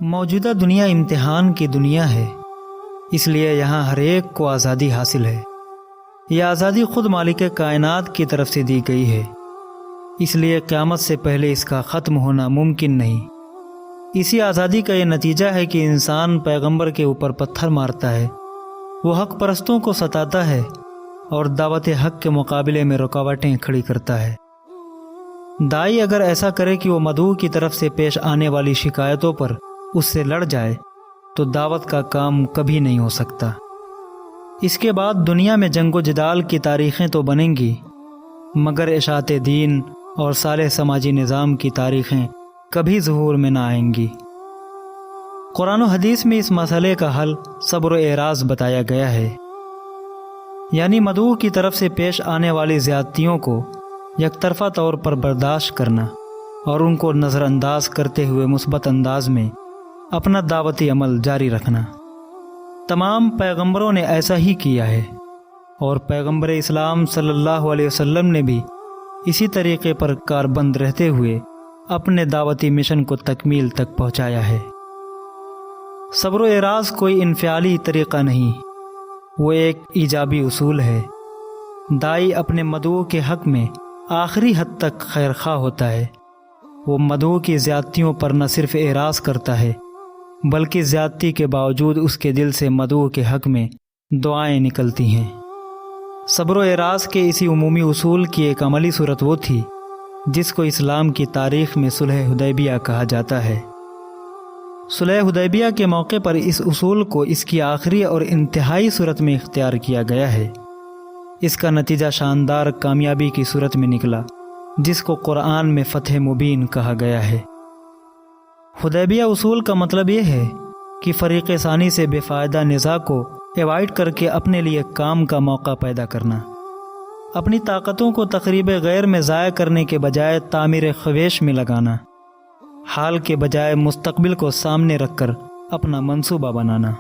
موجودہ دنیا امتحان کی دنیا ہے، اس لیے یہاں ہر ایک کو آزادی حاصل ہے۔ یہ آزادی خود مالک کائنات کی طرف سے دی گئی ہے، اس لیے قیامت سے پہلے اس کا ختم ہونا ممکن نہیں۔ اسی آزادی کا یہ نتیجہ ہے کہ انسان پیغمبر کے اوپر پتھر مارتا ہے، وہ حق پرستوں کو ستاتا ہے اور دعوت حق کے مقابلے میں رکاوٹیں کھڑی کرتا ہے۔ داعی اگر ایسا کرے کہ وہ مدعو کی طرف سے پیش آنے والی شکایتوں پر اس سے لڑ جائے تو دعوت کا کام کبھی نہیں ہو سکتا۔ اس کے بعد دنیا میں جنگ و جدال کی تاریخیں تو بنیں گی، مگر اشاعت دین اور صالح سماجی نظام کی تاریخیں کبھی ظہور میں نہ آئیں گی۔ قرآن و حدیث میں اس مسئلے کا حل صبر و اعراض بتایا گیا ہے، یعنی مدعو کی طرف سے پیش آنے والی زیادتیوں کو یک طرفہ طور پر برداشت کرنا اور ان کو نظر انداز کرتے ہوئے مثبت انداز میں اپنا دعوتی عمل جاری رکھنا۔ تمام پیغمبروں نے ایسا ہی کیا ہے، اور پیغمبر اسلام صلی اللہ علیہ وسلم نے بھی اسی طریقے پر کاربند رہتے ہوئے اپنے دعوتی مشن کو تکمیل تک پہنچایا ہے۔ صبر و اعراض کوئی انفعالی طریقہ نہیں، وہ ایک ایجابی اصول ہے۔ داعی اپنے مدعو کے حق میں آخری حد تک خیرخواہ ہوتا ہے، وہ مدعو کی زیادتیوں پر نہ صرف اعراض کرتا ہے بلکہ زیادتی کے باوجود اس کے دل سے مدعو کے حق میں دعائیں نکلتی ہیں۔ صبر و اعراض کے اسی عمومی اصول کی ایک عملی صورت وہ تھی جس کو اسلام کی تاریخ میں صلح حدیبیہ کہا جاتا ہے۔ صلح حدیبیہ کے موقع پر اس اصول کو اس کی آخری اور انتہائی صورت میں اختیار کیا گیا ہے۔ اس کا نتیجہ شاندار کامیابی کی صورت میں نکلا جس کو قرآن میں فتح مبین کہا گیا ہے۔ حدیبیہ اصول کا مطلب یہ ہے کہ فریق ثانی سے بے فائدہ نزاع کو ایوائڈ کر کے اپنے لیے کام کا موقع پیدا کرنا، اپنی طاقتوں کو تقریب غیر میں ضائع کرنے کے بجائے تعمیر خیش میں لگانا، حال کے بجائے مستقبل کو سامنے رکھ کر اپنا منصوبہ بنانا۔